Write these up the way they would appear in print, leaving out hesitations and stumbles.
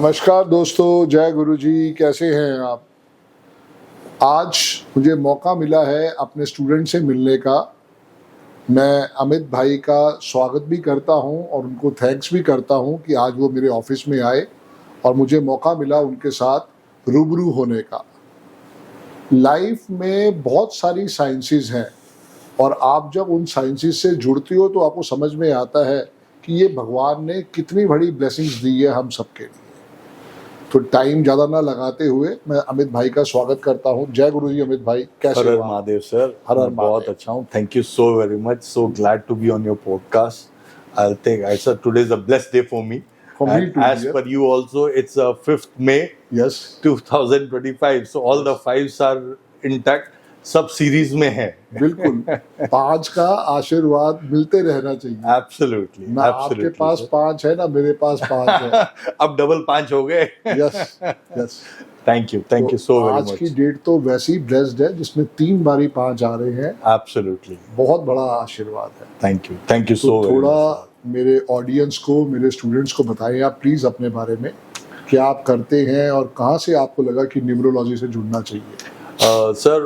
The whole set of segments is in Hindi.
नमस्कार दोस्तों, जय गुरु जी। कैसे हैं आप? आज मुझे मौका मिला है अपने स्टूडेंट से मिलने का। मैं अमित भाई का स्वागत भी करता हूं और उनको थैंक्स भी करता हूं कि आज वो मेरे ऑफिस में आए और मुझे मौका मिला उनके साथ रूबरू होने का। लाइफ में बहुत सारी साइंसेस हैं और आप जब उन साइंसेस से जुड़ते हो तो आपको समझ में आता है कि ये भगवान ने कितनी बड़ी ब्लेसिंग्स दी है हम सबके लिए। तो टाइम ज़्यादा ना लगाते हुए मैं अमित भाई का स्वागत करता हूँ। जय गुरु जी। अमित भाई कैसे हर हो हर आप? महादेव सर। हर हर मैं बहुत महादेव। अच्छा हूँ। Thank you so very much. So glad to be on your podcast. I think I sir today is a blessed day for me For me and too, as dear. per you also it's 5th May Yes. 2025, so all the fives are intact, सब सीरीज में है। बिल्कुल। 5 का आशीर्वाद मिलते रहना चाहिए। एब्सोल्युटली ना आपके पास 5 है ना मेरे पास 5 है। अब डबल 5 हो गए। Yes yes. थैंक यू तो सो वेरी आज की मच। डेट तो वैसी ब्लेस्ड है जिसमें 3 बारी 5 आ रहे हैं। एब्सोल्युटली बहुत बड़ा आशीर्वाद है। थैंक यू तो सो वेरी थोड़ा मच। मेरे ऑडियंस को, मेरे स्टूडेंट्स को बताएं आप प्लीज़ अपने बारे में, क्या आप करते हैं और कहाँ से आपको लगा कि न्यूमरोलॉजी से जुड़ना चाहिए? Sir,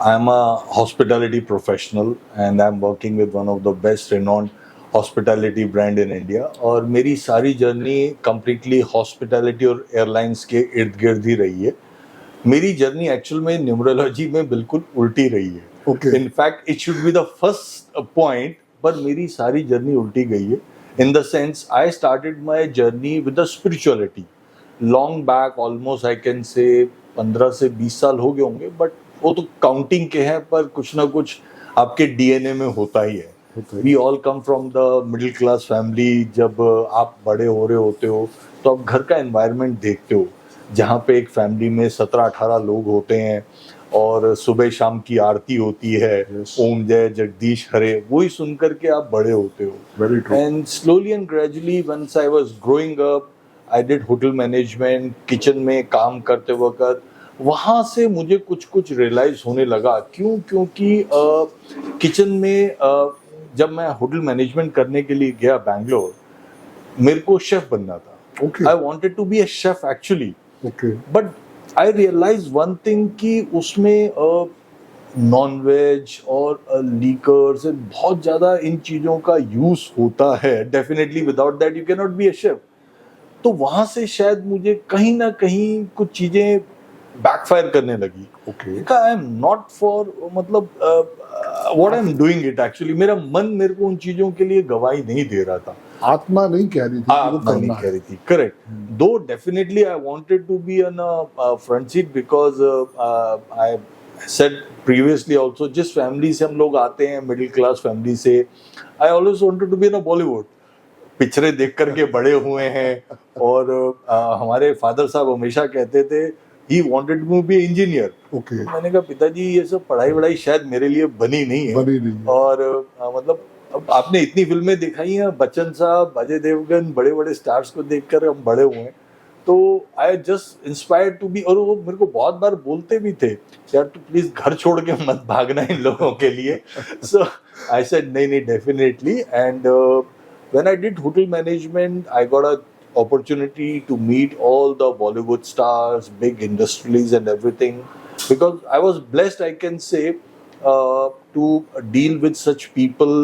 I'm a hospitality professional and I'm working with one of the best renowned hospitality brand in India, और मेरी सारी जर्नी completely hospitality और airlines के इर्द गिर्द ही रही है। मेरी जर्नी एक्चुअल में न्यूमरोलॉजी में बिल्कुल उल्टी रही है। Okay. In fact, it should be the first point, पर मेरी सारी जर्नी उल्टी गई है। In the sense, I started my journey with the spirituality. Long back, almost I can say 15 से 20 साल हो गए होंगे, बट वो तो काउंटिंग के हैं, पर कुछ ना कुछ आपके डीएनए में होता ही है। We all come from the middle class family. जब आप बड़े हो रहे होते हो तो आप घर का एनवायरनमेंट देखते हो, जहाँ पे एक फैमिली में 17-18 लोग होते हैं और सुबह शाम की आरती होती है। Yes. ओम जय जगदीश हरे, वही सुन करके आप बड़े होते हो। Very true. And slowly and gradually once I was growing up, I did hotel management, kitchen में काम करते वक्त वहाँ से मुझे कुछ कुछ रियलाइज होने लगा। क्योंकि किचन में जब मैं होटल मैनेजमेंट करने के लिए गया बैंगलोर, मेरे को शेफ बनना था। Okay. I wanted to be a chef actually, Okay. But I realize one thing कि उसमें नॉन वेज और लीकर्स बहुत ज़्यादा इन चीज़ों का यूज होता है। Definitely without that you can not be a chef. तो वहाँ से शायद मुझे कहीं ना कहीं कुछ चीज़ें बैकफायर करने लगी। Okay. I am not for, मतलब what I am doing it actually. मेरा मन मेरे को उन चीज़ों के लिए गवाही नहीं दे रहा था। आत्मा नहीं कह रही थी कि वो आत्मा नहीं करना कह है। रही थी, करेक्ट। दो definitely I wanted to be on a front seat, because I said previously also, जिस फैमिली से हम लोग आते हैं, मिडिल क्लास फैमिली से, I always wanted to be in a Bollywood. पिक्चरें देख करके बड़े हुए हैं और हमारे फादर साहब हमेशा कहते थे he wanted to be engineer. Okay. मैंने कहा पिताजी ये सब पढ़ाई वढ़ाई शायद मेरे लिए बनी नहीं है। बनी नहीं है। और मतलब अब आपने इतनी फिल्में दिखाई हैं, बच्चन साहब, अजय देवगन, बड़े बड़े स्टार्स को देखकर हम बड़े हुए हैं। तो I just inspired to be, और वो मेरे को बहुत बार बोलते भी थे, यार तू प्लीज घर छोड़ के मत भागना इन लोगों के लिए। सो आई सेड नहीं definitely. And when I did hotel management, I got a opportunity to meet all the Bollywood stars, big industries and everything, because I was blessed, I can say, to deal with such people,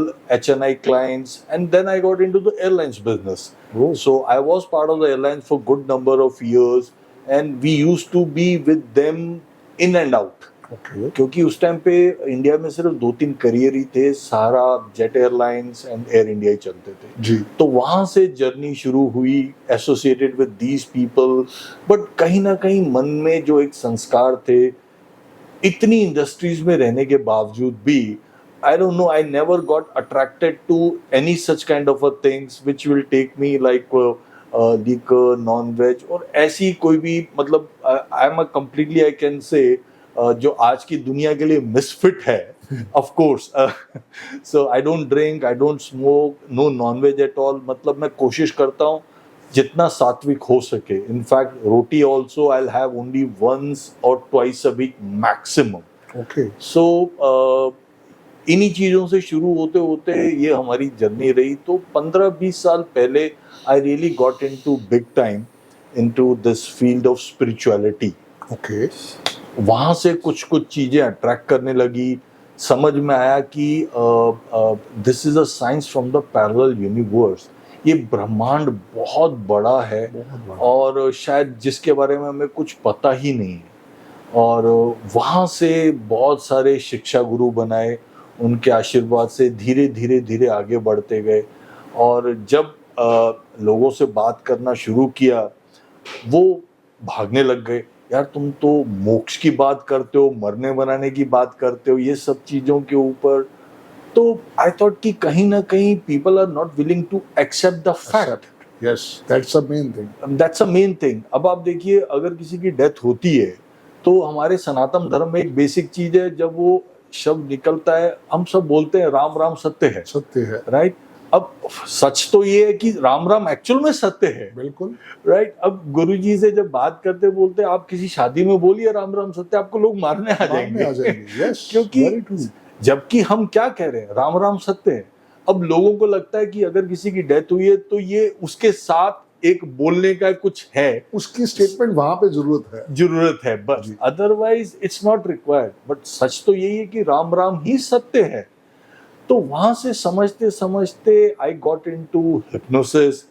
HNI clients, and then I got into the airlines business. Oh. So I was part of the airlines for good number of years, and we used to be with them in and out. Okay. क्योंकि उस टाइम पे इंडिया में सिर्फ 2-3 करियर ही थे, सारा Jet Airlines and Air India ही चलते थे जी। तो वहां से जर्नी शुरू हुई, associated with these people. But कहीं ना कहीं मन में जो एक संस्कार थे, इतनी इंडस्ट्रीज में रहने के बावजूद भी, I don't know, I never got attracted to any such kind of a things which will take me like liquor, non veg, और ऐसी कोई भी, मतलब I am a completely, I can say, जो आज की दुनिया के लिए मिसफिट है, of course. So I don't drink, I don't smoke, no nonveg at all. मतलब मैं कोशिश करता हूँ जितना सात्विक हो सके। In fact roti also I have only once और twice a week maximum. Okay. So इन्हीं चीज़ों से शुरू होते होते ये हमारी जर्नी रही। तो 15-20 साल पहले I really got into big time, into this field of spirituality. Okay वहाँ से कुछ चीज़ें अट्रैक्ट करने लगी, समझ में आया कि this is a science from the parallel universe. ये ब्रह्मांड बहुत बड़ा है और शायद जिसके बारे में हमें कुछ पता ही नहीं है। और वहाँ से बहुत सारे शिक्षा गुरु बनाए, उनके आशीर्वाद से धीरे धीरे आगे बढ़ते गए। और जब लोगों से बात करना शुरू किया, वो भागने लग गए, यार तुम तो मोक्ष की बात करते हो, मरने बनाने की बात करते हो, ये सब चीज़ों के ऊपर। तो आई थॉट कि कहीं ना कहीं people are not willing to accept the fact. Yes, that's a main thing. That's a main thing. अब आप देखिए, अगर किसी की डेथ होती है तो हमारे सनातन धर्म में एक बेसिक चीज है, जब वो शब्द निकलता है हम सब बोलते हैं राम राम सत्य है, सत्य है, राइट। अब सच तो ये है कि राम राम एक्चुअल में सत्य है, बिल्कुल राइट। अब गुरुजी से जब बात करते बोलते आप किसी शादी में बोलिए राम राम सत्य, आपको लोग मारने आ जाएंगे, यस, क्योंकि जबकि हम क्या कह रहे हैं, राम राम सत्य है। अब लोगों को लगता है कि अगर किसी की डेथ हुई है तो ये उसके साथ एक बोलने का कुछ है, उसकी स्टेटमेंट वहां पे जरूरत है बस, otherwise it's not required. But सच तो यही है कि राम राम ही सत्य है। तो वहां से समझते समझते आई गॉट इनटू हिप्नोसिस।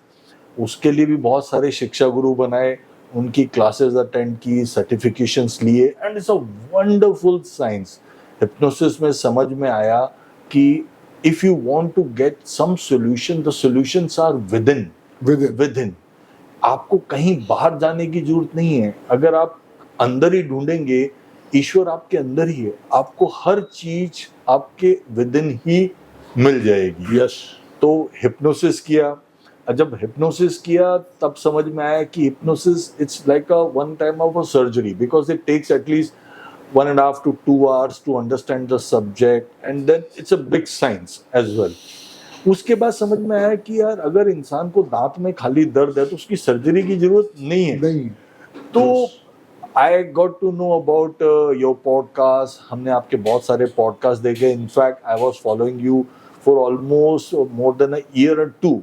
उसके लिए भी बहुत सारे शिक्षा गुरु बनाए, उनकी क्लासेस अटेंड की, सर्टिफिकेशंस लिए, and it's a wonderful science. Hypnosis में समझ में आया कि if you want to get some solution, the solutions are within. आपको कहीं बाहर जाने की जरूरत नहीं है। अगर आप अंदर ही ढूंढेंगे, ईश्वर आपके अंदर ही है, आपको हर चीज आपके विद इन ही मिल जाएगी। यस। तो हिप्नोसिस किया। जब हिप्नोसिस किया तब समझ में आया कि hypnosis it's like a one time of a surgery, because it takes at least 1.5 to 2 hours to understand the subject, and then it's a big science as well. उसके बाद समझ में आया कि यार अगर इंसान को दांत में खाली दर्द है तो उसकी सर्जरी की जरूरत नहीं है। तो I got to know about your podcast. हमने आपके बहुत सारे पॉडकास्ट देखे। In fact I was following you for almost more than a year और 2।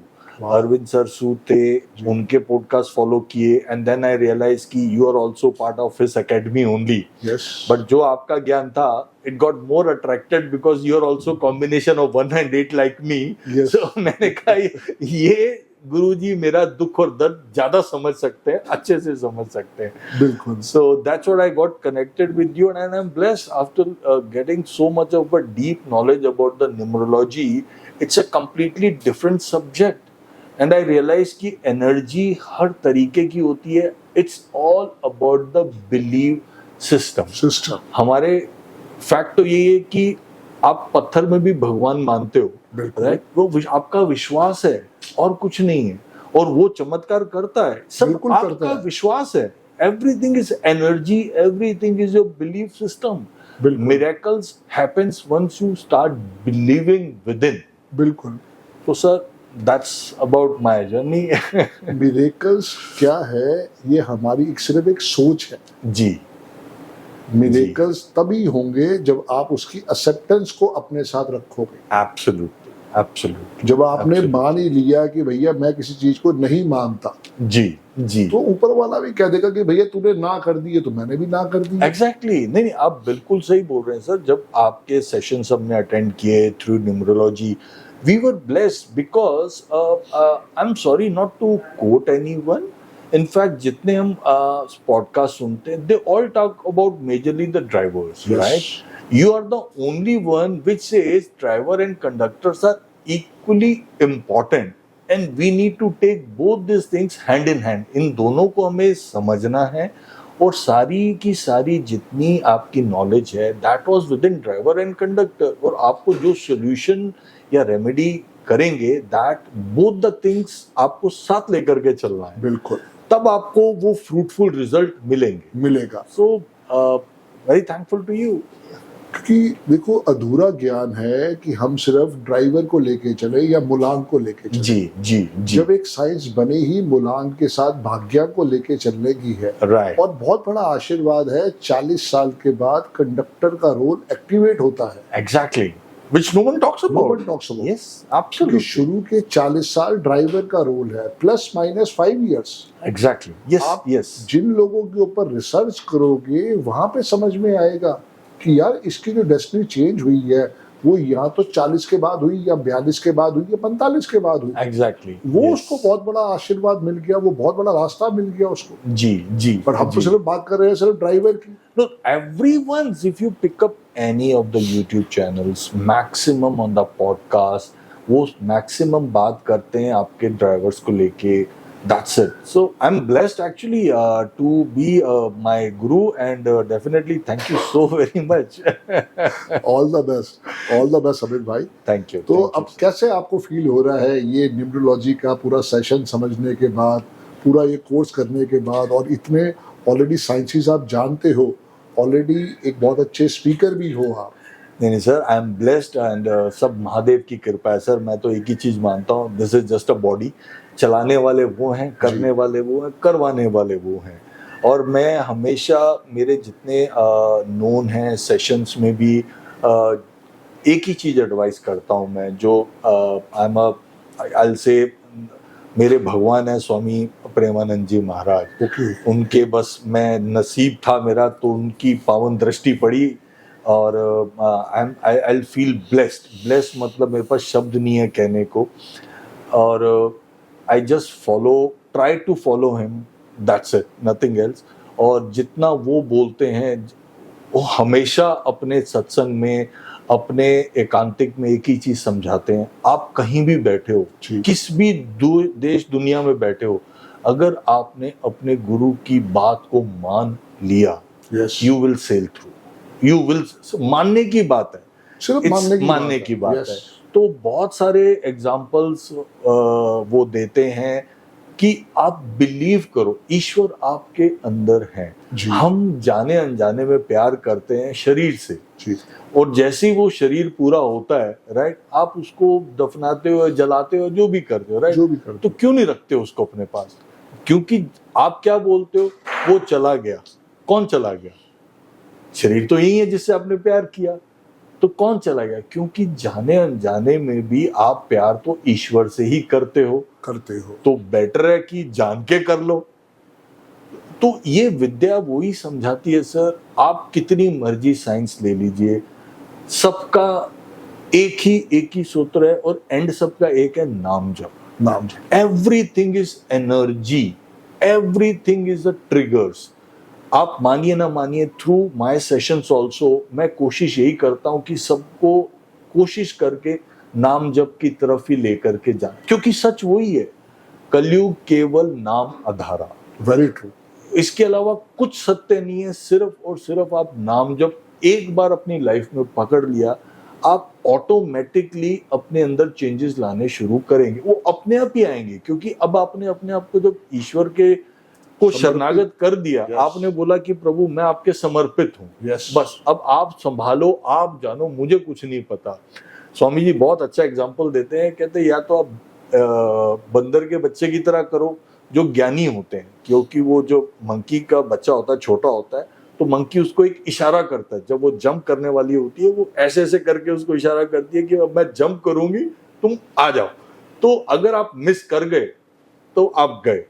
अरविंद सर सूद थे, उनके पॉडकास्ट फॉलो किए, एंड देन आई रियलाइज कि you are also part of his academy only. But जो आपका ज्ञान था, it got more attracted because you are also combination of 1 and 8 like me. सो मैंने कहा ये गुरुजी मेरा दुख और दर्द ज्यादा समझ सकते हैं, अच्छे से समझ सकते हैं। बिल्कुल। So that's what I got connected with you, and I'm blessed after getting so much of a deep knowledge about the numerology. It's a completely different subject, and I realized कि energy हर तरीके की होती है। It's all about the belief system. हमारे फैक्ट तो यही है कि आप पत्थर में भी भगवान मानते हो, राइट? वो आपका विश्वास है और कुछ नहीं है, और वो चमत्कार करता है, सब आपका विश्वास है। Everything is energy, everything is your belief system. Miracles happens once you start believing within. बिल्कुल। तो sir that's about my journey. Miracles क्या है? ये हमारी सिर्फ एक सोच है जी। मिरेकल्स तभी होंगे जब आप उसकी एक्सेप्टेंस को अपने साथ रखोगे। एब्सोल्युटली। जब आपने मान ही लिया कि भैया मैं किसी चीज को नहीं मानता, जी, तो ऊपर वाला भी कह देगा कि भैया तूने ना कर दी है तो मैंने भी ना कर दी। एग्जैक्टली। नहीं, आप बिल्कुल सही बोल रहे हैं सर। जब आपके सेशंस हमने अटेंड किए through numerology, we were blessed because I'm sorry not to quote anyone. In fact, जितने हम पॉडकास्ट सुनते हैं, they all talk about majorly the drivers, right? You are the only one which says driver and conductors are equally important, and we need to take both these things hand in hand. इन दोनों को हमें समझना है, और सारी की सारी जितनी आपकी नॉलेज है, that was within driver and conductor. और आपको जो solution या रेमेडी करेंगे, दैट बोथ द थिंग्स आपको साथ लेकर के चलना है। बिल्कुल। तब आपको वो फ्रूटफुल रिजल्ट मिलेगा। So very thankful to you. क्योंकि देखो, अधूरा ज्ञान है कि हम सिर्फ ड्राइवर को लेके चले या मुलांग को लेके चले। जी। जब एक साइंस बने ही मुलांग के साथ भाग्य को लेके चलने की है, राइट। और बहुत बड़ा आशीर्वाद है, 40 साल के बाद कंडक्टर का रोल एक्टिवेट होता है। Exactly. which no one talks No about. one talks about. Yes, क्योंकि absolutely. शुरू के 40 साल ड्राइवर का रोल है, plus minus 5 years. Exactly. Yes, आप yes. जिन लोगों के ऊपर रिसर्च करोगे वहां पे समझ में आएगा कि यार इसकी जो डेस्टिनी चेंज हुई है वो या तो 40 के बाद हुई या 42 के बाद हुई या 45 के बाद हुई. Exactly. वो Yes. उसको बहुत बड़ा आशीर्वाद मिल गया, वो बहुत बड़ा रास्ता मिल गया उसको. जी जी. पर हम तो जी. सिर्फ बात कर रहे हैं सिर्फ ड्राइवर की. No, everyone's, if you pick up any of the YouTube channels, maximum on the podcast, वो maximum बात करते हैं आपके ड्राइवर्स को लेके. That's it. So I'm blessed actually to be my guru and definitely thank you so very much. All the best Amit भाई. Thank you. तो thank अब you. कैसे आपको फील हो रहा है ये न्यूमरोलॉजी का पूरा सेशन समझने के बाद, पूरा ये कोर्स करने के बाद, और इतने ऑलरेडी साइंसेस आप जानते हो, ऑलरेडी एक बहुत अच्छे स्पीकर भी हो आप. नहीं sir, I am blessed and सब महादेव की कृपा है सर. मैं तो एक ही चीज मानता हूँ, this is just a body. चलाने वाले वो हैं, करने वाले वो हैं, करवाने वाले वो हैं. और मैं हमेशा मेरे जितने नोन हैं सेशंस में भी एक ही चीज एडवाइस करता हूँ मैं, जो आई से मेरे भगवान है स्वामी प्रेमानंद जी महाराज. ओके. उनके बस मैं नसीब था मेरा तो उनकी पावन दृष्टि पड़ी और आई फील ब्लेस्ड मतलब मेरे पास शब्द नहीं है कहने को. और I just try to follow him, that's it, nothing else. और जितना वो बोलते हैं वो हमेशा अपने सत्संग में, अपने एकांतिक में एक ही चीज समझाते हैं. आप कहीं भी बैठे हो, किस भी देश दुनिया में बैठे हो, अगर आपने अपने गुरु की बात को मान लिया, you will sail through. You will, मानने की बात है, सिर्फ मानने की बात है. तो बहुत सारे एग्जाम्पल्स वो देते हैं कि आप बिलीव करो, ईश्वर आपके अंदर है. हम जाने अनजाने में प्यार करते हैं शरीर से, और जैसे ही वो शरीर पूरा होता है, राइट, आप उसको दफनाते हो, जलाते हो, जो भी करते हो, राइट. तो क्यों नहीं रखते हो उसको अपने पास? क्योंकि आप क्या बोलते हो, वो चला गया. कौन चला गया? शरीर तो यही है जिससे आपने प्यार किया. तो कौन चला गया? क्योंकि जाने अनजाने में भी आप प्यार तो ईश्वर से ही करते हो. तो बेटर है कि जान के कर लो. तो ये विद्या वो ही समझाती है सर. आप कितनी मर्जी साइंस ले लीजिए, सबका एक ही सूत्र है और एंड सबका एक है, नाम जप. Everything is energy, everything is the triggers. आप मानिए ना मानिए, थ्रू माय सेशंस ऑल्सो मैं कोशिश यही करता हूं कि सबको कोशिश करके नाम जप की तरफ ही लेकर के जाए. क्योंकि सच वही है, कलयुग केवल नाम आधारा. Very true. इसके अलावा कुछ सत्य नहीं है. सिर्फ और सिर्फ आप नाम जप एक बार अपनी लाइफ में पकड़ लिया, आप ऑटोमेटिकली अपने अंदर चेंजेस लाने शुरू करेंगे. वो अपने आप ही आएंगे, क्योंकि अब आपने अपने आप को जब ईश्वर के को शरणागत कर दिया, आपने बोला कि प्रभु मैं आपके समर्पित हूँ. बस अब आप संभालो, आप जानो, मुझे कुछ नहीं पता. स्वामी जी बहुत अच्छा एग्जाम्पल देते हैं, कहते हैं या तो आप बंदर के बच्चे की तरह करो जो ज्ञानी होते हैं. क्योंकि वो जो मंकी का बच्चा होता है, छोटा होता है, तो मंकी उसको एक इशारा करता है. जब वो जंप करने वाली होती है, वो ऐसे ऐसे करके उसको इशारा करती है कि अब मैं जंप करूंगी, तुम आ जाओ. तो अगर आप मिस कर गए तो आप गए.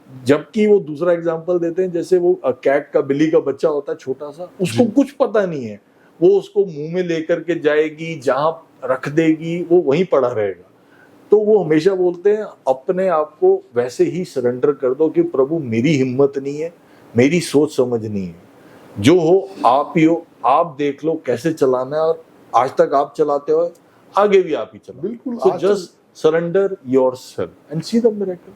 जबकि वो दूसरा एग्जांपल देते हैं, जैसे वो कैट का, बिल्ली का बच्चा होता है छोटा सा, उसको कुछ पता नहीं है, वो उसको मुंह में लेकर के जाएगी, जहां रख देगी वो वहीं पड़ा रहेगा. तो वो हमेशा बोलते हैं अपने आप को वैसे ही सरेंडर कर दो कि प्रभु मेरी हिम्मत नहीं है, मेरी सोच समझ नहीं है, जो हो आप ही हो, आप देख लो कैसे चलाना है. और आज तक आप चलाते हो, आगे भी आप ही चलाओ. बिल्कुल. So just surrender yourself and see the miracle.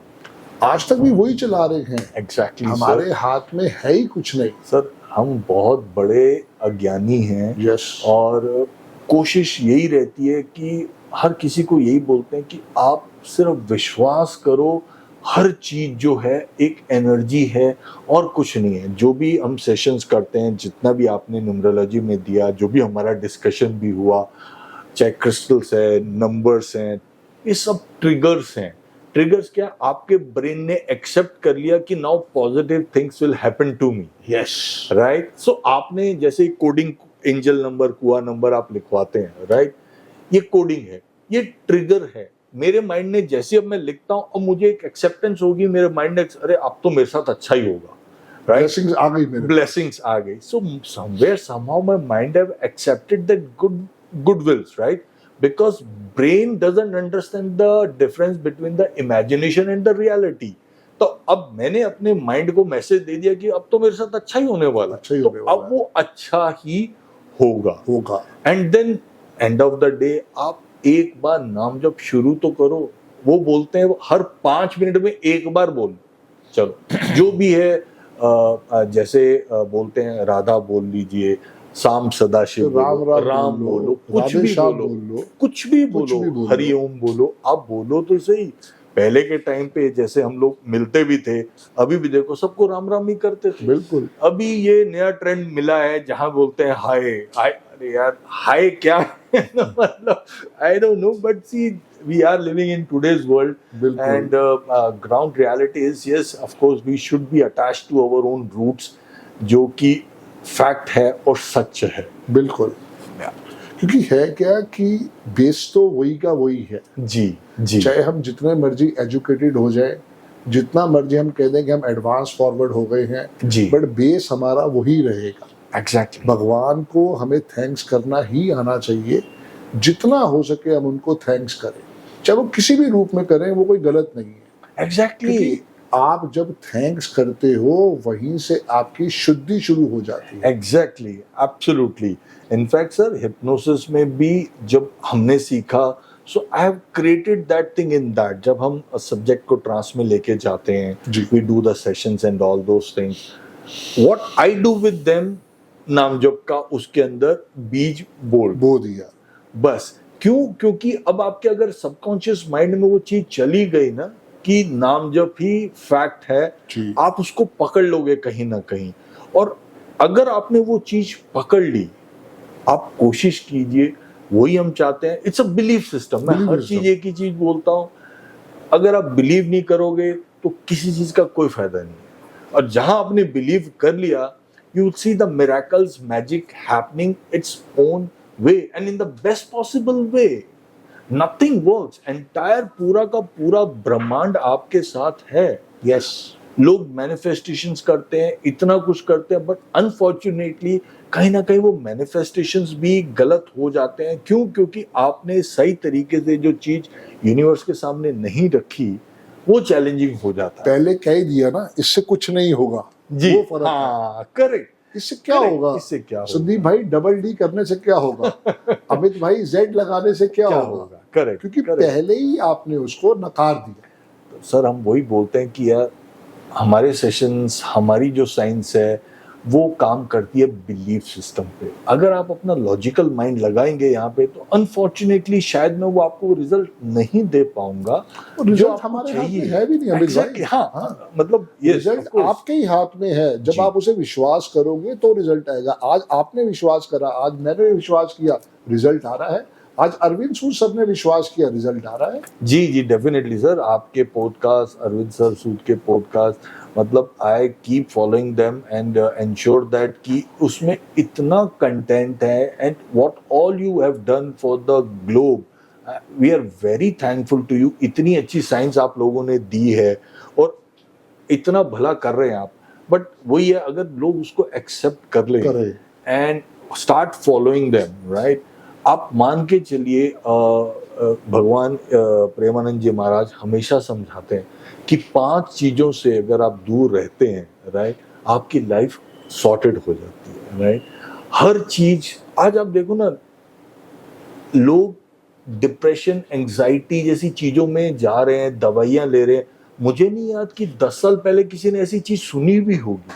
आज तक भी वही चला रहे हैं. एग्जैक्टली. हमारे हाथ में है ही कुछ नहीं सर. हम बहुत बड़े अज्ञानी हैं. और कोशिश यही रहती है कि हर किसी को यही बोलते हैं कि आप सिर्फ विश्वास करो, हर चीज जो है एक एनर्जी है और कुछ नहीं है. जो भी हम सेशंस करते हैं, जितना भी आपने न्यूमरोलॉजी में दिया, जो भी हमारा डिस्कशन भी हुआ, चाहे क्रिस्टल्स है, नंबर्स हैं, ये सब ट्रिगर्स हैं. ट्रिगर्स क्या, आपके ब्रेन ने एक्सेप्ट कर लिया कि now positive things will happen to me. Right. So आपने जैसे coding angel number, kua number आप लिखवाते हैं, राइट, ये कोडिंग है, ये ट्रिगर है। मेरे माइंड ने जैसे अब मैं लिखता हूँ, अब मुझे एक एक्सेप्टेंस होगी मेरे माइंड ने, अरे अब तो मेरे साथ अच्छा ही होगा, राइट? ब्लेसिंग्स आ गई मेरे Blessings आ गई. So somewhere somehow my mind have accepted that goodwills, right? Because brain doesn't understand the difference between the imagination and the reality. तो अब मैंने अपने माइंड को मैसेज दे दिया कि अब तो मेरे साथ अच्छा ही होने वाला है, अच्छा ही तो होने वाला अब वो अच्छा ही होगा। होगा। And then end of the day आप एक बार नाम जब शुरू तो करो, वो बोलते हैं हर 5 मिनट में एक बार बोलो, चलो जो भी है, जैसे बोलते हैं राधा बोल लीजिए, शाम सदाशिव बोलो, राम बोलो, कुछ भी बोलो, कुछ भी बोलो, हरिओम बोलो, आप बोलो तो सही। पहले के टाइम पे जैसे हम लोग मिलते भी थे, अभी भी देखो सबको राम राम ही करते थे। बिल्कुल। अभी ये नया ट्रेंड मिला है जहां बोलते हैं हाय हाय। अरे यार हाय क्या है मतलब I don't know, but see we are living in today's world, and ground reality is yes, of course we should be attached to our own roots, जो कि फैक्ट है और सच है। बिल्कुल। क्योंकि है क्या कि बेस तो वही का वही है। जी जी। चाहे हम जितने मर्जी एजुकेटेड हो जाए, जितना मर्जी हम कह दें कि हम एडवांस फॉरवर्ड हो गए हैं जी, बट बेस हमारा वही रहेगा। एग्जैक्टली। भगवान को हमें थैंक्स करना ही आना चाहिए, जितना हो सके हम उनको थैंक्स करें, चाहे वो किसी भी रूप में करें, वो कोई गलत नहीं है। एग्जैक्टली। आप जब थैंक्स करते हो वहीं से आपकी शुद्धि शुरू हो जाती है। Exactly, absolutely. In fact sir hypnosis में भी जब हमने सीखा, so I have created that thing in that, जब हम सब्जेक्ट को ट्रांस में लेके जाते हैं, we do the sessions and all those things, what I do with them, नाम जप का उसके अंदर बीज बो दिया बस। क्यों? क्योंकि अब आपके अगर सबकॉन्शियस माइंड में वो चीज चली गई ना कि नाम जप ही फैक्ट है, आप उसको पकड़ लोगे कहीं ना कहीं। और अगर आपने वो चीज पकड़ ली, आप कोशिश कीजिए, वही हम चाहते हैं। It's a belief system. मैं हर चीज एक ही चीज बोलता हूँ, अगर आप बिलीव नहीं करोगे तो किसी चीज का कोई फायदा नहीं है। और जहां आपने बिलीव कर लिया, you will see the miracles, magic happening its own way and in the best possible way. Nothing works, entire पूरा का पूरा ब्रह्मांड आपके साथ है। यस, लोग मैनिफेस्टेशंस करते हैं, इतना कुछ करते हैं, बट अनफॉर्चुनेटली कहीं ना कहीं वो मैनिफेस्टेशंस भी गलत हो जाते हैं। क्यों? क्योंकि आपने सही तरीके से जो चीज यूनिवर्स के सामने नहीं रखी, वो चैलेंजिंग हो जाता है। पहले कह ही दिया ना, इससे कुछ नहीं होगा जी, वो फर्क हाँ, करेक्ट। इससे क्या होगा? इससे क्या होगा? संदीप भाई डबल डी करने से क्या होगा? अमित भाई जेड लगाने से क्या होगा? करेक्ट। क्योंकि पहले ही आपने उसको नकार दिया। तो सर हम वही बोलते हैं कि यार हमारे सेशंस, हमारी जो साइंस है वो काम करती है बिलीफ सिस्टम पे। अगर आप अपना लॉजिकल माइंड लगाएंगे यहाँ पे, तो अनफॉर्चुनेटली शायद मैं वो आपको रिजल्ट नहीं दे पाऊंगा जो आपको हमारे हाथ चाहिए। में है भी नहीं अमित भाई। हाँ, मतलब ये रिजल्ट आपके ही हाथ में है। जब आप उसे विश्वास करोगे तो रिजल्ट आएगा। आज आपने विश्वास करा, आज मैंने विश्वास किया, रिजल्ट आ रहा है। आज अरविंद सूद सर ने विश्वास किया, रिजल्ट आ रहा है। जी जी, डेफिनेटली सर। आपके पॉडकास्ट, अरविंद सर सूद के पॉडकास्ट, मतलब I keep following them and ensure that कि उसमें इतना कंटेंट है, and what all you have done for the globe, we are very thankful to you. इतनी अच्छी साइंस आप लोगों ने दी है और इतना भला कर रहे हैं आप। बट वही है, अगर लोग उसको एक्सेप्ट कर ले and start following them, right, आप मान के चलिए, भगवान प्रेमानंद जी महाराज हमेशा समझाते हैं कि 5 चीजों से अगर आप दूर रहते हैं, राइट, आपकी लाइफ सॉर्टेड हो जाती है, राइट। हर चीज, आज आप देखो ना, लोग डिप्रेशन, एंजाइटी जैसी चीजों में जा रहे हैं, दवाइयां ले रहे हैं। मुझे नहीं याद कि 10 साल पहले किसी ने ऐसी चीज सुनी भी होगी।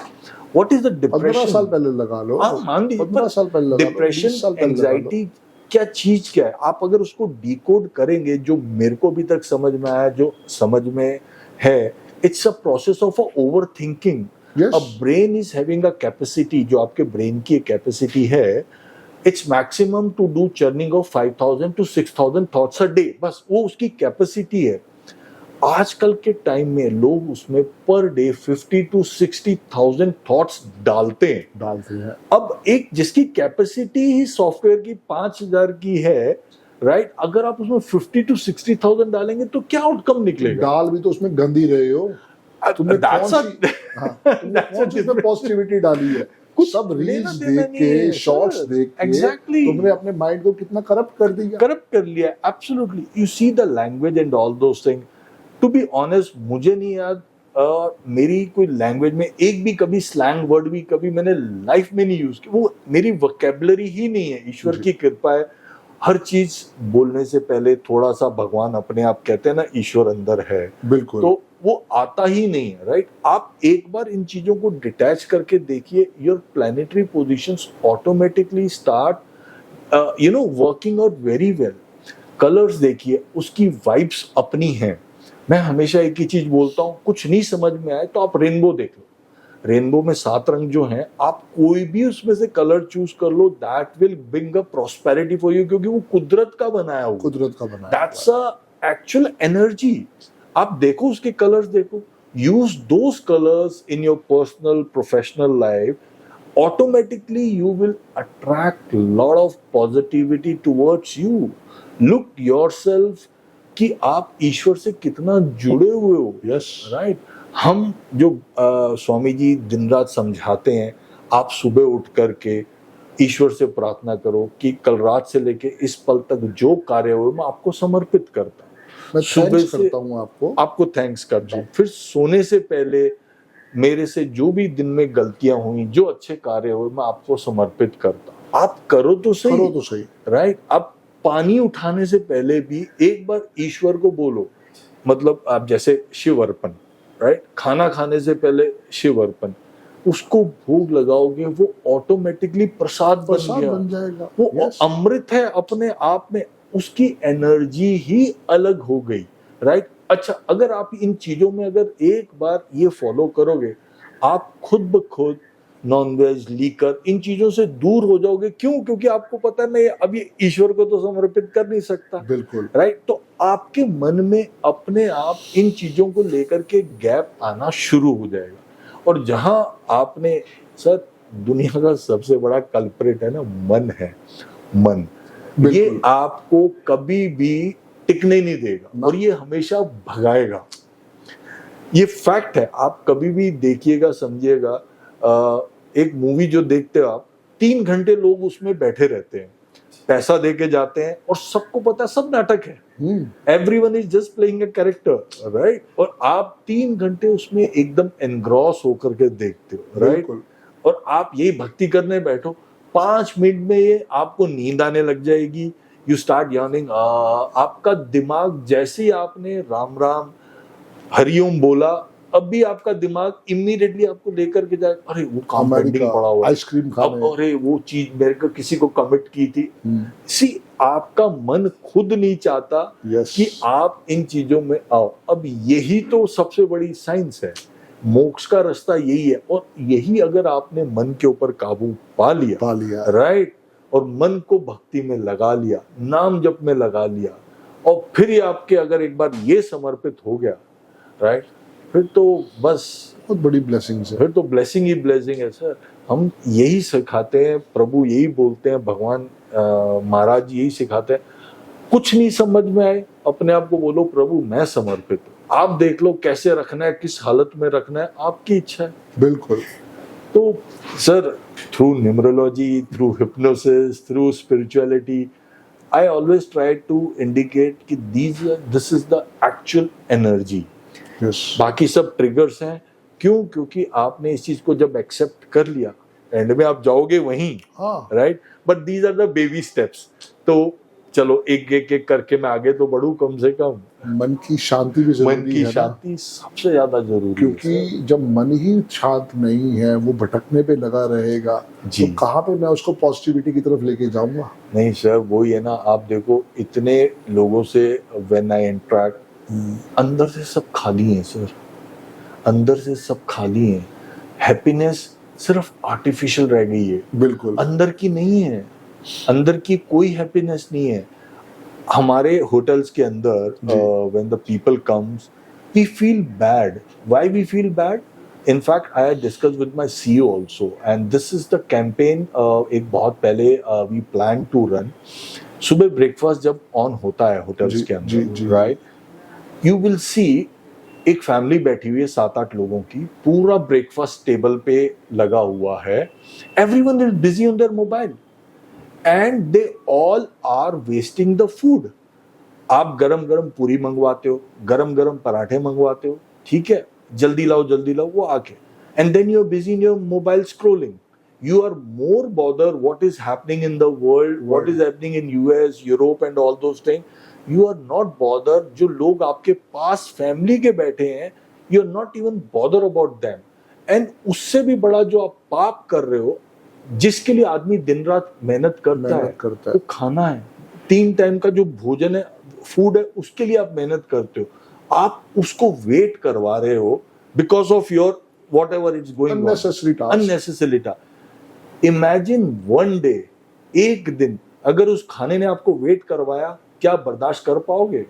What is the depression? 15 साल पहले लगा लो। मान लीजिए 15 साल पहले लगा लो। डिप्रेशन, एंजाइटी क्या चीज क्या है? आप अगर उसको डिकोड करेंगे, जो मेरे को अभी तक समझ में आया, जो समझ में है, it's a process of over thinking. A brain is having a capacity, जो आपके ब्रेन की कैपेसिटी है, it's maximum to do churning of 5000 to 6000 thoughts a day. बस वो उसकी कैपेसिटी है। आजकल के टाइम में लोग उसमें पर डे 50 to 60,000 थॉट्स डालते हैं। अब एक जिसकी कैपेसिटी ही सॉफ्टवेयर की 5000 की है, राइट अगर आप उसमें 50,000 to 60,000 डालेंगे तो क्या आउटकम निकलेगा डाल भी तो उसमें गंदी रहे हो, तुमने कौन That's a- सी, हाँ, तुमने That's a कौन सी उसमें different- पॉजिटिविटी डाली है? कुछ सब लेना रील्स देना देख नहीं है, के, शॉर्ट्स sir. देख के Exactly. तुमने अपने माइंड को कितना करप्ट कर दिया। करप्ट कर लिया absolutely you see the language and all those thing to be honest मुझे नहीं याद मेरी कोई लैंग्वेज में एक भी कभी स्लैंग वर्ड भी कभी मैंने लाइफ में नहीं यूज किया, वो मेरी वोकैबुलरी ही नहीं है, ईश्वर की कृपा है। हर चीज बोलने से पहले थोड़ा सा भगवान अपने आप कहते हैं ना ईश्वर अंदर है, बिल्कुल। तो वो आता ही नहीं है, राइट। आप एक बार इन चीजों को डिटैच करके देखिए, your planetary positions automatically start working out very well. Colours देखिए, उसकी वाइब्स अपनी हैं। मैं हमेशा एक ही चीज बोलता हूँ, कुछ नहीं समझ में आए तो आप रेनबो देख लो। रेनबो में 7 रंग जो हैं, आप कोई भी उसमें से कलर चूज कर लो, that will bring a prosperity for you, क्योंकि वो कुदरत का बनाया हुआ, कुदरत का बनाया दैट्स अ एक्चुअल एनर्जी। आप देखो उसके कलर्स देखो, use those colours in your personal professional life, automatically you will attract lot of positivity towards you. Look yourself कि आप ईश्वर से कितना जुड़े हुए हो। यस, राइट हम जो स्वामी जी दिन रात समझाते हैं, आप सुबह उठ करके ईश्वर से प्रार्थना करो कि कल रात से लेके इस पल तक जो कार्य हुए मैं आपको समर्पित करता हूँ। मैं सुबह थैंक्स से करता हूँ आपको थैंक्स करता हूँ। फिर सोने से पहले मेरे से जो भी दिन में गलतियां हुई, जो अच्छे कार्य हुए, मैं आपको समर्पित करता हूँ। आप करो तो सही, राइट। अब पानी उठाने से पहले भी एक बार ईश्वर को बोलो, मतलब आप जैसे शिव अर्पण, राइट। खाना खाने से पहले शिव अर्पण, उसको भोग लगाओगे, वो ऑटोमेटिकली प्रसाद बन जाएगा। वो Yes. अमृत है अपने आप में, उसकी एनर्जी ही अलग हो गई, राइट। अच्छा, अगर आप इन चीजों में अगर एक बार ये फॉलो करोगे, आप खुद ब खुद नॉनवेज, लीकर, इन चीजों से दूर हो जाओगे। क्यों? क्योंकि आपको पता है मैं अब ये ईश्वर को तो समर्पित कर नहीं सकता, बिल्कुल, राइट। तो आपके मन में अपने आप इन चीजों को लेकर के गैप आना शुरू हो जाएगा। और जहां आपने, सर दुनिया का सबसे बड़ा कल्प्रिट है ना, मन है। मन ये आपको कभी भी टिकने नहीं देगा और ये हमेशा भगाएगा। ये फैक्ट है। आप कभी भी देखिएगा, समझिएगा, एक मूवी जो देखते हो आप, 3 घंटे लोग उसमें बैठे रहते हैं, पैसा दे के जाते हैं और सबको पता है सब नाटक है, everyone is just playing a character, right. और आप 3 घंटे उसमें एकदम एनग्रॉस होकर के देखते हो, राइट। और आप यही भक्ति करने बैठो, 5 मिनट में ये आपको नींद आने लग जाएगी। यू स्टार्ट यर्निंग, आपका दिमाग जैसे ही आपने राम राम हरिओम बोला, अब भी आपका दिमाग इमीडिएटली आपको लेकर के जाए, अरे वो काम पेंडिंग पड़ा हुआ है, आइसक्रीम खाने, अरे वो चीज मेरे को किसी को कमिट की थी। सी, आपका मन खुद नहीं चाहता कि आप इन चीजों में आओ। अब यही तो सबसे बड़ी साइंस है, मोक्ष का रास्ता यही है। और यही अगर आपने मन के ऊपर काबू पा लिया, राइट, और मन को भक्ति में लगा लिया, नाम जप में लगा लिया, और फिर ये आपके अगर एक बार ये समर्पित हो गया, राइट, फिर तो बस बहुत बड़ी ब्लेसिंग है। फिर तो ब्लेसिंग ही ब्लेसिंग है सर। हम यही सिखाते हैं, प्रभु यही बोलते हैं, भगवान महाराज यही सिखाते हैं। कुछ नहीं समझ में आए, अपने आप को बोलो प्रभु मैं समर्पित हूँ, आप देख लो कैसे रखना है, किस हालत में रखना है, आपकी इच्छा है। बिल्कुल। तो sir, through numerology, through hypnosis, through spirituality, I always try to indicate कि this is the actual energy. Yes. बाकी सब ट्रिगर्स हैं। क्यों? क्योंकि आपने इस चीज को जब एक्सेप्ट कर लिया, एंड में आप जाओगे वहीं, right. But these are the baby steps. तो चलो एक एक करके मैं आगे तो बढ़ूं, कम से कम मन की शांति भी जरूरी है। मन की शांति सबसे ज्यादा जरूरी है, क्योंकि जब मन ही शांत नहीं है, वो भटकने पे लगा रहेगा, तो कहाँ पे मैं उसको पॉजिटिविटी की तरफ लेके जाऊंगा? नहीं सर, वही है ना। आप देखो इतने लोगों से व्हेन आई इंटरेक्ट, अंदर से सब खाली हैं सर, अंदर से सब खाली हैं। हैप्पीनेस सिर्फ आर्टिफिशियल रह गई है, बिल्कुल अंदर की नहीं है, अंदर की कोई हैप्पीनेस नहीं है। हमारे होटल्स के अंदर when the people comes, we feel bad. Why we feel bad? In fact, I had discussed with my CEO also, and this is the campaign एक बहुत पहले we planned to run. सुबह ब्रेकफास्ट जब ऑन होता है होटल्स जी, के जी, अंदर, जी। राइट, यू विल सी एक फैमिली बैठी हुई है 7-8 लोगों की, पूरा ब्रेकफास्ट टेबल पे लगा हुआ है, everyone is busy on their mobile and they all are wasting the food. आप गरम गरम पूरी मंगवाते हो, गरम गरम पराठे मंगवाते हो, ठीक है, जल्दी लाओ वो आके, and then you are busy in your mobile scrolling. You are more bothered what is happening in the world, what is happening in US, Europe and all those things. You are not bothered जो लोग आपके पास फैमिली के बैठे हैं, you are not even bothered about them. And उससे भी बड़ा जो आप पाप कर रहे हो, जिसके लिए आदमी दिन रात मेहनत करता है, वो खाना है। 3 टाइम का जो भोजन है, फूड है, उसके लिए आप मेहनत करते हो, आप उसको वेट करवा रहे हो because of your whatever is going on, unnecessary task. Imagine one day, एक दिन अगर उस खाने ने आपको वेट करवाया, क्या बर्दाश्त कर पाओगे?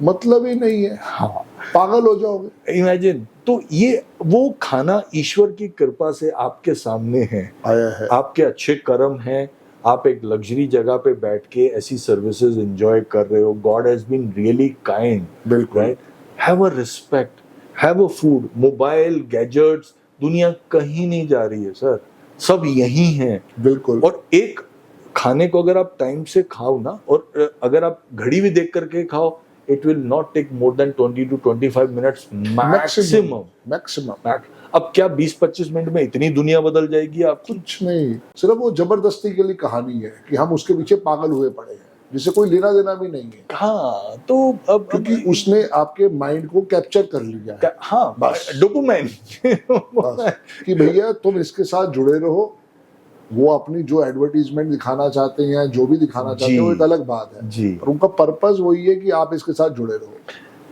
मतलब ही नहीं है। हाँ, पागल हो जाओगे। इमेजिन। तो ये वो खाना ईश्वर की कृपा से आपके सामने है, आया है, आपके अच्छे कर्म हैं, आप एक लग्जरी जगह पे बैठ के ऐसी सर्विसेज एंजॉय कर रहे हो, God has been really kind, बिल्कुल, right? Have a respect, have a food. Mobile, gadgets, दुनिया कहीं नहीं जा रही है सर, सब यही हैं। बिल्कुल। और एक खाने को अगर आप टाइम से खाओ ना, और अगर आप घड़ी भी देख करके खाओ, it will not take more than 20 to 25 minutes maximum. अब क्या 20-25 मिनट में इतनी दुनिया बदल जाएगी आपकी? कुछ नहीं, सिर्फ वो जबरदस्ती के लिए कहानी है कि हम उसके पीछे पागल हुए पड़े हैं, जिसे कोई लेना देना भी नहीं है। हाँ, तो अब क्योंकि उसने आपके माइंड को कैप्चर कर लिया है। हाँ, बस डोपामाइन कि भैया तुम इसके साथ जुड़े रहो, वो अपनी जो एडवर्टीजमेंट दिखाना चाहते हैं, जो भी दिखाना चाहते हैं, वो एक अलग बात है जी। पर उनका पर्पस वही है कि आप इसके साथ जुड़े रहो,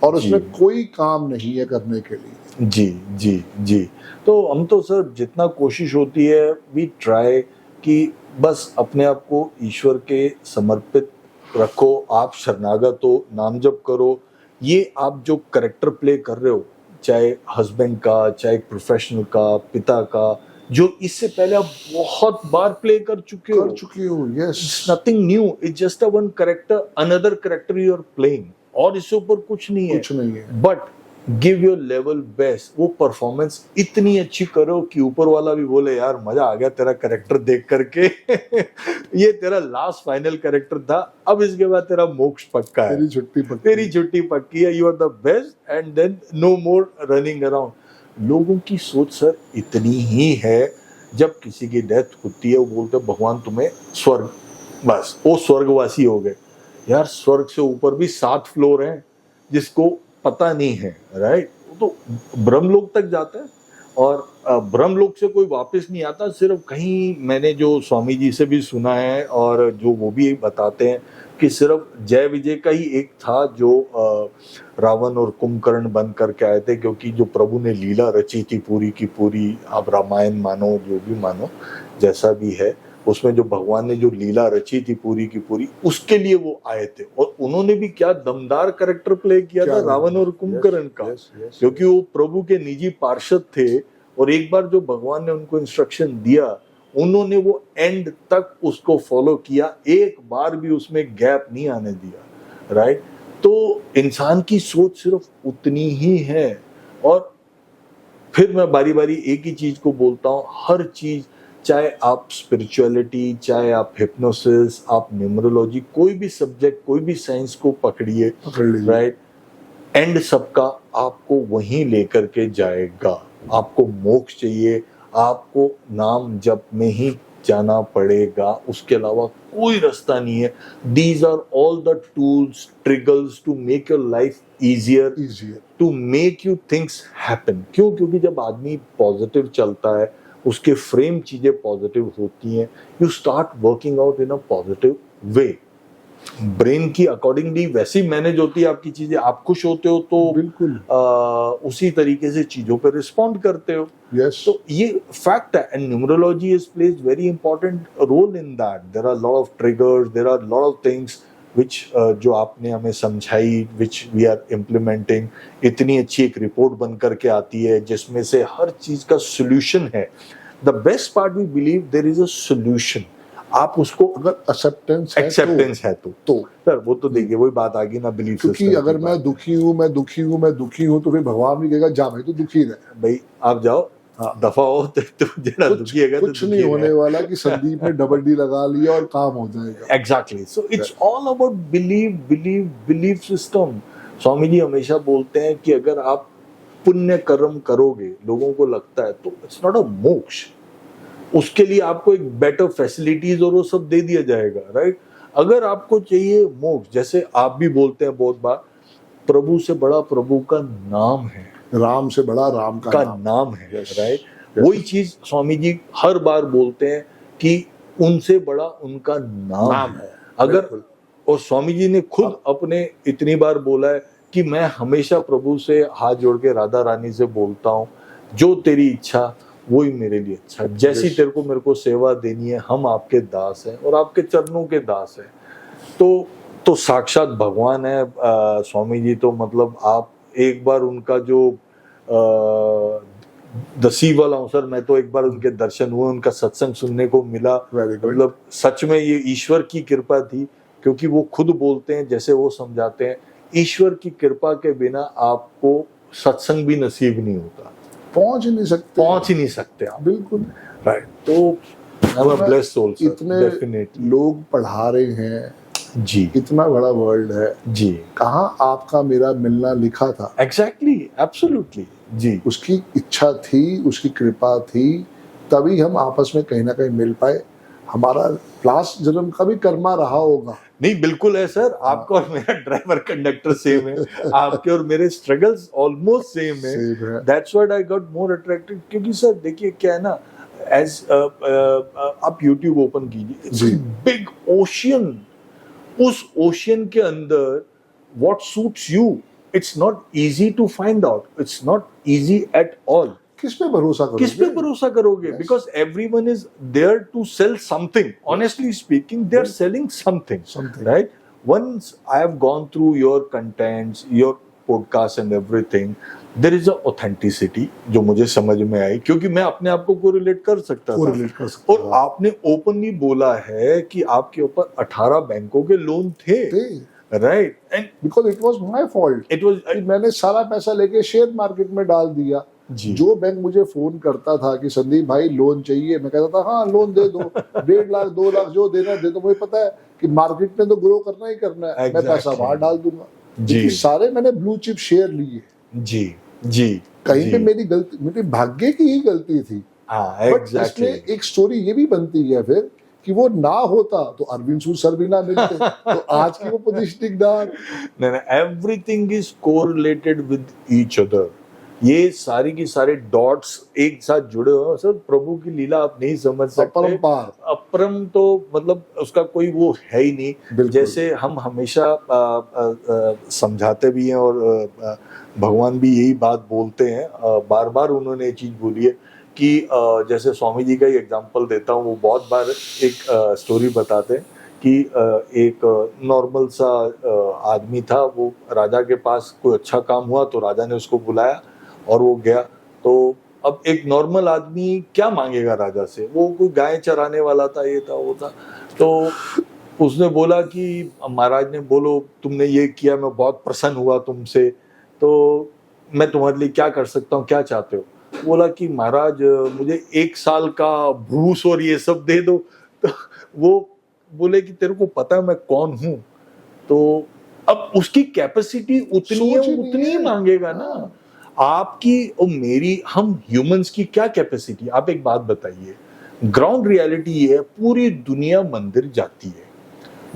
और उसमें कोई काम नहीं है करने के लिए। जी जी जी। तो हम तो सर जितना कोशिश होती है, वी ट्राई कि बस अपने आप को ईश्वर के समर्पित रखो, आप शरणागत हो, नाम जप करो। ये आप जो करेक्टर प्ले कर रहे हो, चाहे हस्बैंड का, चाहे प्रोफेशनल का, पिता का, जो इससे पहले आप बहुत बार प्ले कर चुके हो, yes, nothing new, it's just a one character, another character you are playing, और इससे ऊपर कुछ नहीं है। But give your level best, वो परफॉर्मेंस इतनी अच्छी करो कि ऊपर वाला भी बोले यार मजा आ गया तेरा कैरेक्टर देख करके ये तेरा लास्ट फाइनल कैरेक्टर था, अब इसके बाद तेरा मोक्ष पक्का है, तेरी छुट्टी पक्की है, you are the best, and then no more running around. लोगों की सोच सर इतनी ही है, जब किसी की डेथ होती है वो बोलते भगवान तुम्हें स्वर्ग, बस वो स्वर्गवासी हो गए। यार स्वर्ग से ऊपर भी 7 फ्लोर हैं जिसको पता नहीं है, राइट? तो ब्रह्मलोक तक जाता है, और ब्रह्मलोक से कोई वापस नहीं आता। सिर्फ कहीं मैंने जो स्वामी जी से भी सुना है, और जो वो भी बताते हैं कि सिर्फ जय विजय का ही एक था जो रावण और कुंभकर्ण बन करके आए थे, क्योंकि जो प्रभु ने लीला रची थी पूरी की पूरी, आप रामायण मानो, जो भी मानो, जैसा भी है, उसमें जो भगवान ने जो लीला रची थी पूरी की पूरी, उसके लिए वो आए थे। और उन्होंने भी क्या दमदार कैरेक्टर प्ले किया था रावण और कुंभकर्ण का, क्योंकि वो प्रभु के निजी पार्षद थे, और एक बार जो भगवान ने उनको इंस्ट्रक्शन दिया, उन्होंने वो एंड तक उसको फॉलो किया, एक बार भी उसमें गैप नहीं आने दिया, राइट? तो इंसान की सोच सिर्फ उतनी ही है। और फिर मैं बारी बारी एक ही चीज को बोलता हूँ, हर चीज, चाहे आप स्पिरिचुअलिटी, चाहे आप हिप्नोसिस, आप न्यूमरोलॉजी, कोई भी सब्जेक्ट, कोई भी साइंस को पकड़िए, राइट, एंड सबका आपको वहीं लेकर के जाएगा। आपको मोक्ष चाहिए, आपको नाम जप में ही जाना पड़ेगा, उसके अलावा कोई रास्ता नहीं है। These are all the tools, triggers to make your life easier, to make you things happen. क्यों? क्योंकि जब आदमी पॉजिटिव चलता है, उसके फ्रेम चीजें पॉजिटिव होती हैं, you start working out in a positive way. Brain की अकॉर्डिंगली वैसी मैनेज होती है आपकी चीजें, आप खुश होते हो तो बिल्कुल उसी तरीके से चीजों पे रिस्पॉन्ड करते हो। yes. तो ये फैक्ट है, and numerology is plays very important role in that. There are lot of triggers, there are lot of things which जो आपने हमें समझाई, विच वी आर इम्प्लीमेंटिंग। इतनी अच्छी एक रिपोर्ट बन करके आती है जिसमें से हर चीज का सोल्यूशन है। The best part, we believe there is a solution. आप उसको अगर एक्सेप्टेंस है तो सर वो तो देखिए वही बात आ गई ना बिलीफ क्योंकि सिस्टम अगर मैं दुखी हूँ तो फिर भगवान भी कहेगा जा भाई तू दुखी रहे। भाई आप जाओ दफा हो तो जेड़ा दुखी है कुछ नहीं होने वाला कि संदीप ने डबल डी लगा लिया और काम हो जाएगा। Exactly so it's all about belief system. Swami ji हमेशा बोलते हैं कि अगर आप पुण्य कर्म करोगे लोगों को लगता है तो इट्स नॉट अ मोक्ष, उसके लिए आपको एक बेटर फैसिलिटीज और वो सब दे दिया जाएगा, राइट। अगर आपको चाहिए मोक्ष, जैसे आप भी बोलते हैं बहुत बार, प्रभु से बड़ा प्रभु का नाम है, राम से बड़ा राम का नाम है, राइट। वही चीज स्वामी जी हर बार बोलते हैं कि उनसे बड़ा उनका नाम है। अगर और स्वामी जी ने खुद अपने इतनी बार बोला है कि मैं हमेशा प्रभु से हाथ जोड़ के राधा रानी से बोलता हूँ, जो तेरी इच्छा वही मेरे लिए अच्छा, जैसी तेरे को मेरे को सेवा देनी है, हम आपके दास हैं और आपके चरणों के दास हैं। तो साक्षात भगवान है स्वामी जी। तो मतलब आप एक बार उनका जो दसी वाला अवसर, मैं तो एक बार उनके दर्शन हुए, उनका सत्संग सुनने को मिला, मतलब सच में ये ईश्वर की कृपा थी, क्योंकि वो खुद बोलते हैं, जैसे वो समझाते हैं, ईश्वर की कृपा के बिना आपको सत्संग भी नसीब नहीं होता, पहुंच ही नहीं सकते आप, बिल्कुल राइट। तो ब्लेस्ड सोल सर, इतने लोग पढ़ा रहे हैं जी, इतना बड़ा वर्ल्ड है जी, कहाँ आपका मेरा मिलना लिखा था। एग्जैक्टली, एब्सोल्युटली जी, उसकी इच्छा थी, उसकी कृपा थी, तभी हम आपस में कहीं ना कहीं मिल पाए। हमारा लास्ट जन्म का भी कर्मा रहा होगा। नहीं बिल्कुल है सर, आपका और मेरा ड्राइवर कंडक्टर सेम है, आपके और मेरे स्ट्रगल्स ऑलमोस्ट सेम है। That's what I got more attracted, क्योंकि सर देखिए क्या है ना, एज आप YouTube ओपन कीजिए, इट्स बिग ओशियन, उस ओशियन के अंदर what suits you, it's not easy to find out, it's not easy at all. किस पे भरोसा करोगे? Because everyone is there to sell something. Honestly speaking, they are selling something, right? Once I have gone through your contents, your podcast and everything, there is a authenticity जो मुझे समझ में आई, क्योंकि मैं अपने आप को कोरिलेट कर सकता था। और आपने ओपनली बोला है कि आपके ऊपर 18 बैंकों के लोन थे, right, and because it was my fault, मैंने सारा पैसा लेके शेयर मार्केट में डाल दिया। जो बैंक मुझे फोन करता था कि संदीप भाई लोन चाहिए, मैं कहता था हाँ लोन दे दो, 1.5 लाख 2 लाख जो देना दे दो, मुझे पता है कि मार्केट में तो ग्रो करना ही करना है, मैं पैसा बाहर डाल दूंगा जी। सारे मैंने ब्लू चिप शेयर लिए जी जी, कहीं पे मेरी गलती, मेरी भाग्य की ही गलती थी। बट इसमें एक स्टोरी ये भी बनती है फिर कि वो ना होता तो अरविंद सूद सर भी ना मिलते, तो आज की वो पोजीशनिंग ना, everything is correlated with each other. ये सारी की सारे डॉट्स एक साथ जुड़े हुए हैं सर। प्रभु की लीला आप नहीं समझ सकते, अपरम तो मतलब उसका कोई वो है ही नहीं। जैसे हम हमेशा समझाते भी हैं और भगवान भी यही बात बोलते हैं, बार बार उन्होंने ये चीज बोली है कि जैसे स्वामी जी का ही एग्जांपल देता हूँ, वो बहुत बार एक स्टोरी बताते हैं कि एक नॉर्मल सा आदमी था, वो राजा के पास कोई अच्छा काम हुआ तो राजा ने उसको बुलाया और वो गया। तो अब एक नॉर्मल आदमी क्या मांगेगा राजा से, वो कोई गाय चराने वाला था, ये था वो था। तो उसने बोला कि महाराज ने बोलो तुमने ये किया, मैं बहुत प्रसन्न हुआ तुमसे, तो मैं तुम्हारे लिए क्या कर सकता हूँ, क्या चाहते हो? बोला कि महाराज मुझे 1 साल का भूस और ये सब दे दो। तो वो बोले कि तेरे को पता है मैं कौन हूँ? तो अब उसकी कैपेसिटी उतनी है, उतनी ही मांगेगा ना। आपकी और मेरी, हम ह्यूमंस की क्या कैपेसिटी? आप एक बात बताइए, ग्राउंड रियलिटी ये है, पूरी दुनिया मंदिर जाती है,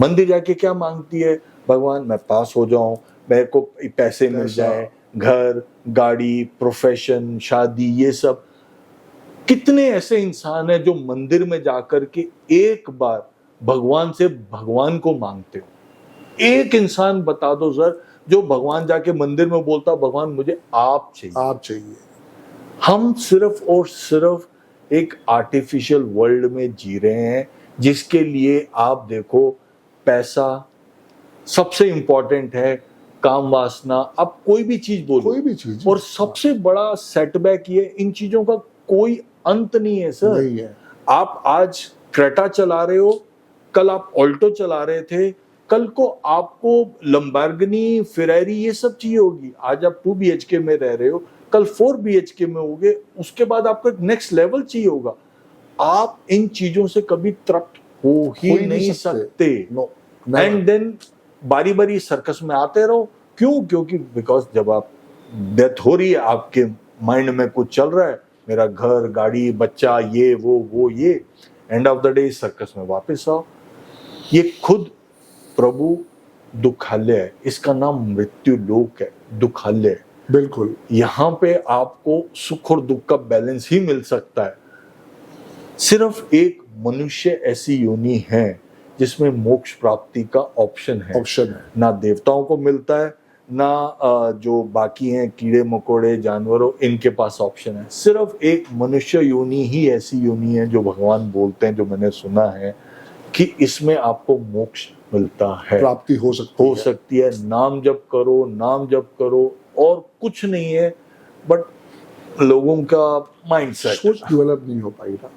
मंदिर जाके क्या मांगती है? भगवान मैं पास हो जाऊं, मेरे को पैसे मिल जाए, घर गाड़ी प्रोफेशन शादी, ये सब। कितने ऐसे इंसान हैं जो मंदिर में जाकर के एक बार भगवान से भगवान को मांगते हो? एक इंसान बता दो सर जो भगवान जाके मंदिर में बोलता भगवान मुझे आप चाहिए। हम सिर्फ और सिर्फ एक आर्टिफिशियल वर्ल्ड में जी रहे हैं, जिसके लिए आप देखो पैसा सबसे इंपॉर्टेंट है, काम वासना, आप कोई भी चीज बोलो, कोई भी चीज, और सबसे बड़ा सेटबैक ये, इन चीजों का कोई अंत नहीं है सर। नहीं है। आप आज क्रेटा चला रहे हो, कल आप ऑल्टो चला रहे थे, कल को आपको लंबोर्गिनी, फेरारी ये सब चाहिए होगी। आज आप 2 BHK में रह रहे हो, कल 4 BHK में होगे, उसके बाद आपको एक नेक्स्ट लेवल चाहिए होगा। आप इन चीजों से कभी तृप्त हो ही नहीं सकते। एंड देन बारी बारी सर्कस में आते रहो। क्यों? क्योंकि बिकॉज जब आप डेथ हो रही है, आपके माइंड में कुछ चल रहा है, मेरा घर, गाड़ी, बच्चा, ये वो ये, and of the day circus में वापस आओ। ये खुद प्रभु दुखालय है, इसका नाम मृत्यु लोक है, दुखालय। बिल्कुल, यहाँ पे आपको सुख और दुख का बैलेंस ही मिल सकता है। सिर्फ एक मनुष्य ऐसी योनि है जिसमें मोक्ष प्राप्ति का ऑप्शन है। ना देवताओं को मिलता है, ना जो बाकी हैं कीड़े मकोड़े जानवरों, इनके पास ऑप्शन है। सिर्फ एक मनुष्य योनि ही ऐसी योनि है जो भगवान बोलते हैं, जो मैंने सुना है कि इसमें आपको मोक्ष मिलता है, प्राप्ति हो सकती है। नाम जप करो, नाम जप करो, और कुछ नहीं है। बट लोगों का माइंडसेट, सोच डेवलप नहीं हो पाई ना।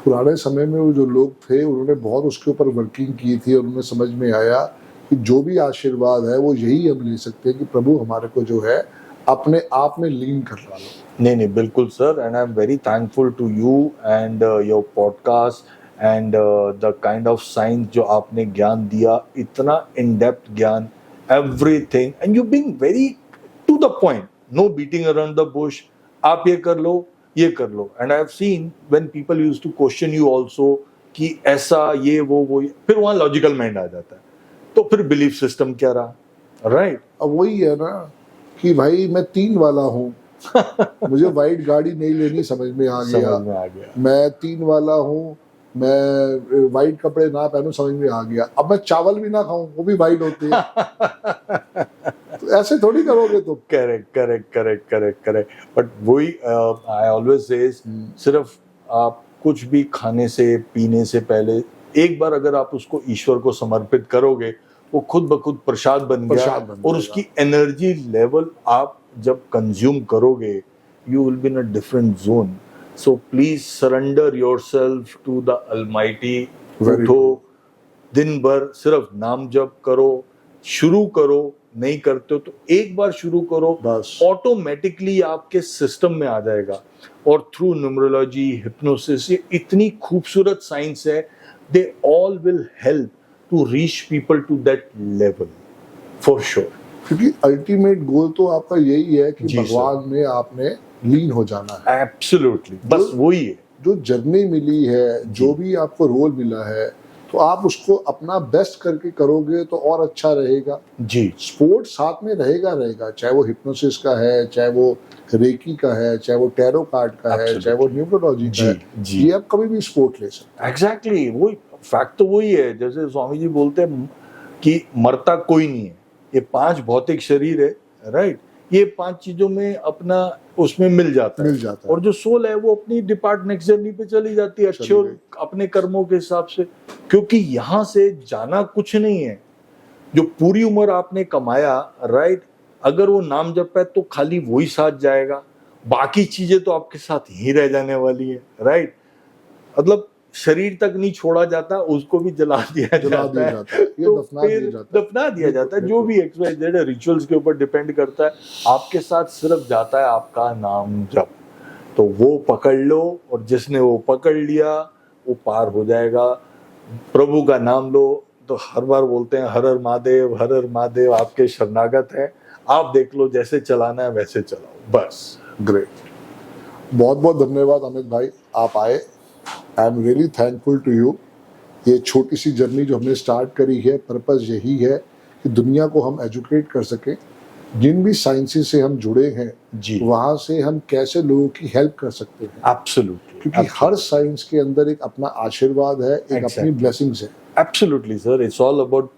पुराने समय में वो जो लोग थे, उन्होंने बहुत उसके ऊपर वर्किंग की थी, और उन्हें समझ में आया कि जो भी आशीर्वाद है वो यही हम ले सकते हैं कि प्रभु हमारे को जो है अपने आप में लीन कर डालो। नहीं, बिल्कुल sir, and I am very thankful to you and your podcast and the kind of science जो आपने ज्ञान दिया, इतना इन डेप्थ ज्ञान, everything, and you being very to the point, no beating around the bush. आप ये कर लो, ये कर लो। And I have seen when people used to question you also कि ऐसा ये वो, फिर वहां लॉजिकल माइंड आ जाता है, तो फिर बिलीफ सिस्टम क्या रहा, राइट? अब वही है ना कि भाई मैं 3 वाला हूँ, मुझे वाइट गाड़ी नहीं लेनी, समझ में आ गया। मैं 3 वाला हूँ, मैं वाइट कपड़े ना पहनूं, समझ में आ गया। अब मैं चावल भी ना खाऊं, वो भी वाइट होते हैं। तो ऐसे थोड़ी करोगे तुम। करेक्ट। बट वही आई ऑलवेज से, सिर्फ आप कुछ भी खाने से पीने से पहले एक बार अगर आप उसको ईश्वर को समर्पित करोगे, वो खुद ब खुद प्रसाद बन गया, और उसकी एनर्जी लेवल आप जब कंज्यूम करोगे, you will be in a different zone. So please surrender yourself to the almighty. उठो, दिन भर सिर्फ नाम जप करो, शुरू करो, नहीं करते हो तो एक बार शुरू करो, ऑटोमेटिकली आपके सिस्टम में आ जाएगा। और थ्रू न्यूमरोलॉजी, हिप्नोसिस, ये इतनी खूबसूरत साइंस है, they all will help to reach people to that level for sure. क्योंकि अल्टीमेट गोल तो आपका यही है कि भगवान में आपने लीन हो जाना है। एब्सोल्युटली, बस वही है। जो जर्नी मिली है, जो भी आपको रोल मिला है, तो आप उसको अपना बेस्ट करके करोगे तो और अच्छा रहेगा जी। स्पोर्ट साथ में रहेगा, चाहे वो हिप्नोसिस का है, चाहे वो रेकी का है, चाहे वो टैरो कार्ड का है, चाहे वो न्यूमरोलॉजी का है, ये आप कभी भी स्पोर्ट ले सकते हैं। एग्जैक्टली, वही फैक्ट तो वही है। जैसे स्वामी जी बोलते हैं कि मरता कोई नहीं है, ये 5 भौतिक शरीर है, राइट? ये 5 चीजों में अपना उसमें मिल जाता है। और जो सोल है वो अपनी डिपार्ट नेक्स्ट जर्नी पे चली जाती है, अच्छे और अपने कर्मों के हिसाब से। क्योंकि यहाँ से जाना कुछ नहीं है, जो पूरी उम्र आपने कमाया, राइट, अगर वो नाम जप है तो खाली वही साथ जाएगा, बाकी चीजें तो आपके साथ ही रह जाने वाली है, राइट? मतलब शरीर तक नहीं छोड़ा जाता, उसको भी जला दिया जाता है, तो फिर दफना दिया जाता है। जो भी एक्सरसाइज रिचुअल्स के ऊपर डिपेंड करता है, आपके साथ सिर्फ जाता है आपका नाम जप। तो वो पकड़ लो, और जिसने वो पकड़ लिया वो पार हो जाएगा। प्रभु का नाम लो, तो हर बार बोलते हैं हर हर महादेव, हर हर महादेव, आपके शरणागत है। आप देख लो, जैसे चलाना है वैसे चलाओ, बस। ग्रेट, बहुत बहुत धन्यवाद अमित भाई, आप आए। I am really thankful to you. ये छोटी सी जर्नी जो हमने स्टार्ट करी है, पर्पस यही है कि दुनिया को हम एजुकेट कर सकें। जिन भी साइंसेस से हम जुड़े हैं जी, वहाँ से हम कैसे लोगों की हेल्प कर सकते हैं। एब्सोल्युटली, क्योंकि हर साइंस के अंदर एक अपना आशीर्वाद है, एक अपनी ब्लेसिंग्स है। Absolutely sir, it's all about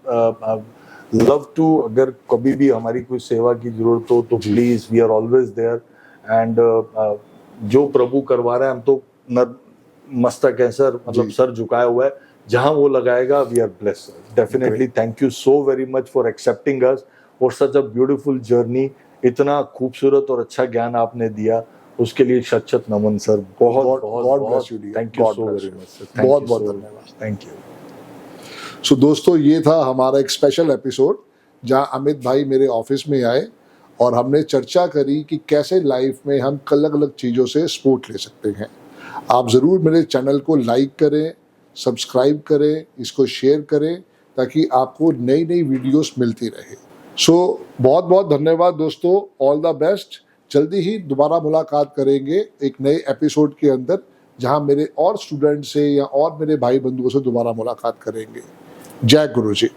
love too. अगर कभी भी हमारी कोई सेवा की जरूरत हो तो please, we are always there. And जो प्रभु करवा रहे हैं, हम तो मस्तक है सर, मतलब सर झुकाया हुआ है, जहां वो लगाएगा we are blessed definitely. Thank you so very much for accepting us for such a beautiful journey. इतना खूबसूरत और अच्छा ज्ञान आपने दिया, उसके लिए शत शत नमन सर। बहुत God- बहुत God बहुत bless you, dear. Thank you God so bless very you. Much sir. बहुत बहुत धन्यवाद। Thank you. सो दोस्तों, ये था हमारा एक स्पेशल एपिसोड जहां अमित भाई मेरे ऑफिस में आए और हमने चर्चा करी कि कैसे लाइफ में हम अलग अलग चीज़ों से सपोर्ट ले सकते हैं। आप ज़रूर मेरे चैनल को लाइक करें, सब्सक्राइब करें, इसको शेयर करें ताकि आपको नई नई वीडियोस मिलती रहे। सो बहुत बहुत धन्यवाद दोस्तों, ऑल द बेस्ट। जल्दी ही दोबारा मुलाकात करेंगे एक नए एपिसोड के अंदर, जहां मेरे और स्टूडेंट से या और मेरे भाई बंधुओं से दोबारा मुलाकात करेंगे। जय गुरु जी।